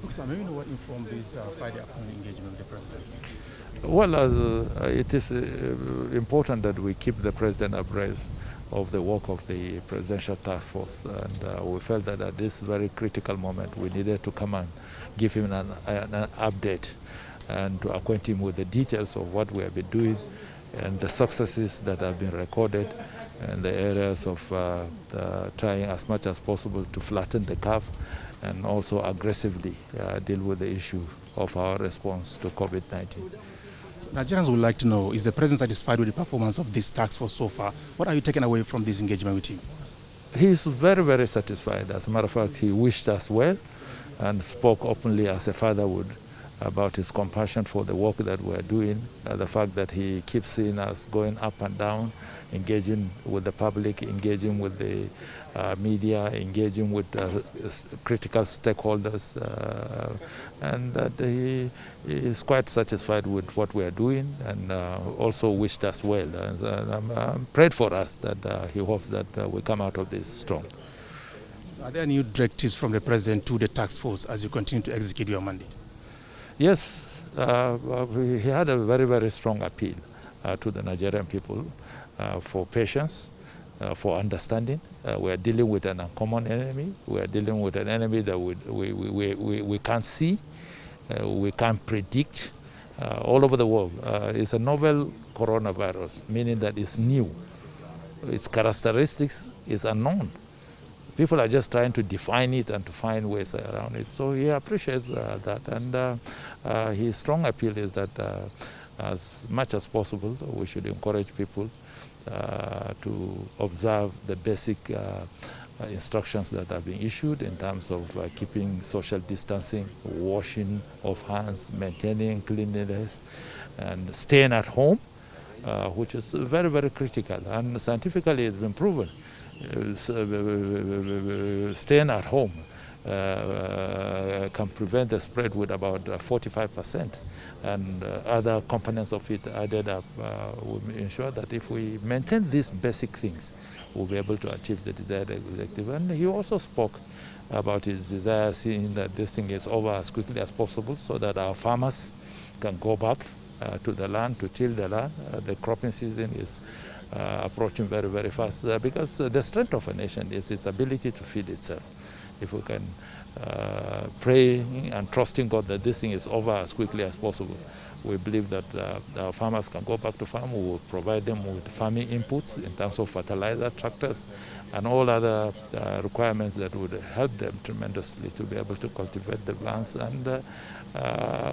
Okay, sir, maybe know what informed this Friday afternoon engagement with the president? Well, it is important that we keep the president abreast of the work of the presidential task force, and we felt that at this very critical moment we needed to come and give him an update and to acquaint him with the details of what we have been doing and the successes that have been recorded and the areas of trying as much as possible to flatten the curve and also aggressively deal with the issue of our response to COVID-19. So Nigerians would like to know, is the president satisfied with the performance of this task force so far? What are you taking away from this engagement with him? He is very, very satisfied. As a matter of fact, he wished us well and spoke openly as a father would about his compassion for the work that we're doing, the fact that he keeps seeing us going up and down, engaging with the public, engaging with the media, engaging with critical stakeholders, and that he is quite satisfied with what we are doing and also wished us well. And prayed for us that he hopes that we come out of this strong. So are there new directives from the president to the task force as you continue to execute your mandate? Yes, he had a very, very strong appeal to the Nigerian people for patience, for understanding. We are dealing with an uncommon enemy. We are dealing with an enemy that we can't see, we can't predict. All over the world, it's a novel coronavirus, meaning that it's new. Its characteristics is unknown. People are just trying to define it and to find ways around it. So he appreciates that. And his strong appeal is that as much as possible, we should encourage people to observe the basic instructions that are being issued in terms of keeping social distancing, washing of hands, maintaining cleanliness, and staying at home, which is very, very critical. And scientifically it's been proven. Staying at home can prevent the spread with about 45%, and other components of it added up will ensure that if we maintain these basic things, we'll be able to achieve the desired objective. And he also spoke about his desire, seeing that this thing is over as quickly as possible so that our farmers can go back to the land, to till the land. The cropping season is approaching very, very fast because the strength of a nation is its ability to feed itself. If we can pray and trust in God that this thing is over as quickly as possible, we believe that our farmers can go back to farm. We will provide them with farming inputs in terms of fertilizer, tractors, and all other requirements that would help them tremendously to be able to cultivate the lands. And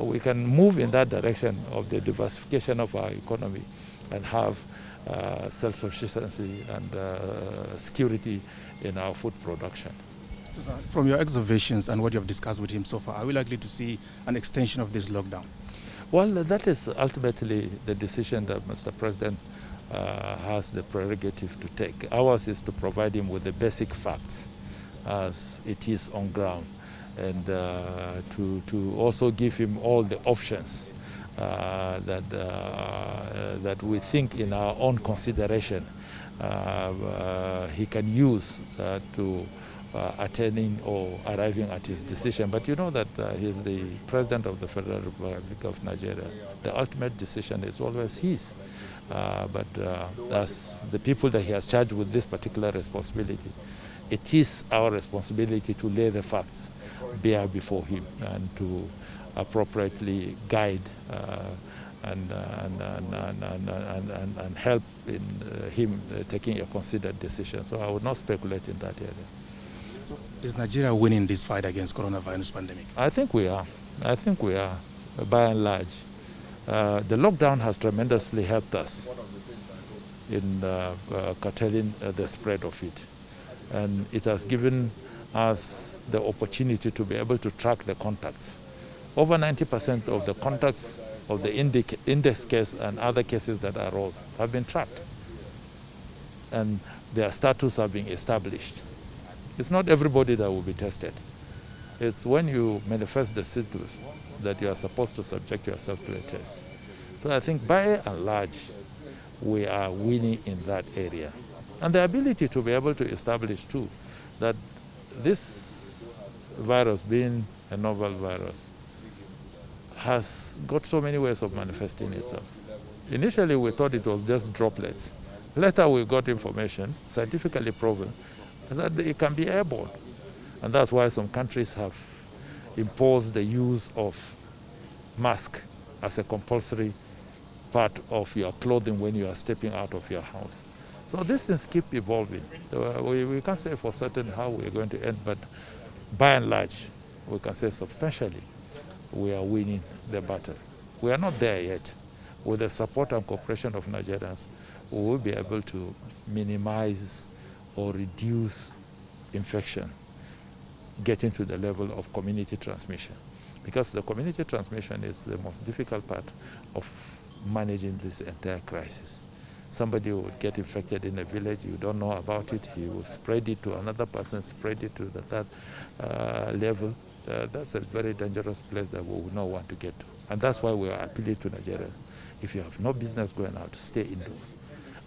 we can move in that direction of the diversification of our economy and have self-sufficiency and security in our food production. So, sir, from your observations and what you have discussed with him so far, are we likely to see an extension of this lockdown? Well, that is ultimately the decision that Mr. President has the prerogative to take. Ours is to provide him with the basic facts as it is on ground, and to also give him all the options that we think in our own consideration he can use to attaining or arriving at his decision. But you know that he's the President of the Federal Republic of Nigeria. The ultimate decision is always his. But as the people that he has charged with this particular responsibility, it is our responsibility to lay the facts bare before him and to appropriately guide and help in him taking a considered decision. So I would not speculate in that area. So is Nigeria winning this fight against coronavirus pandemic? I think we are. I think we are, by and large. The lockdown has tremendously helped us in curtailing the spread of it. And it has given us the opportunity to be able to track the contacts. Over 90% of the contacts of the index case and other cases that arose have been tracked. And their status have been established. It's not everybody that will be tested. It's when you manifest the symptoms that you are supposed to subject yourself to a test. So I think by and large, we are winning in that area. And the ability to be able to establish too that this virus being a novel virus, has got so many ways of manifesting itself. Initially, we thought it was just droplets. Later, we got information, scientifically proven, that it can be airborne. And that's why some countries have imposed the use of mask as a compulsory part of your clothing when you are stepping out of your house. So these things keep evolving. We can't say for certain how we're going to end, but by and large, we can say substantially, we are winning the battle. We are not there yet. With the support and cooperation of Nigerians, we will be able to minimize or reduce infection, getting to the level of community transmission. Because the community transmission is the most difficult part of managing this entire crisis. Somebody would get infected in a village, you don't know about it, he will spread it to another person, spread it to the third level. That's a very dangerous place that we would not want to get to. And that's why we are appealing to Nigerians. If you have no business going out, stay indoors.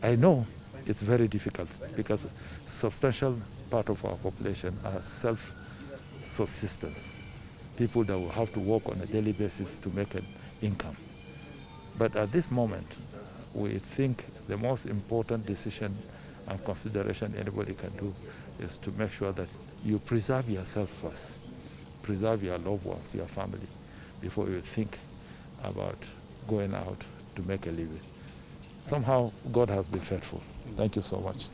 I know it's very difficult because substantial part of our population are self-subsistence. People that will have to work on a daily basis to make an income. But at this moment, we think the most important decision and consideration anybody can do is to make sure that you preserve yourself first, preserve your loved ones, your family, before you think about going out to make a living. Somehow, God has been faithful. Thank you so much.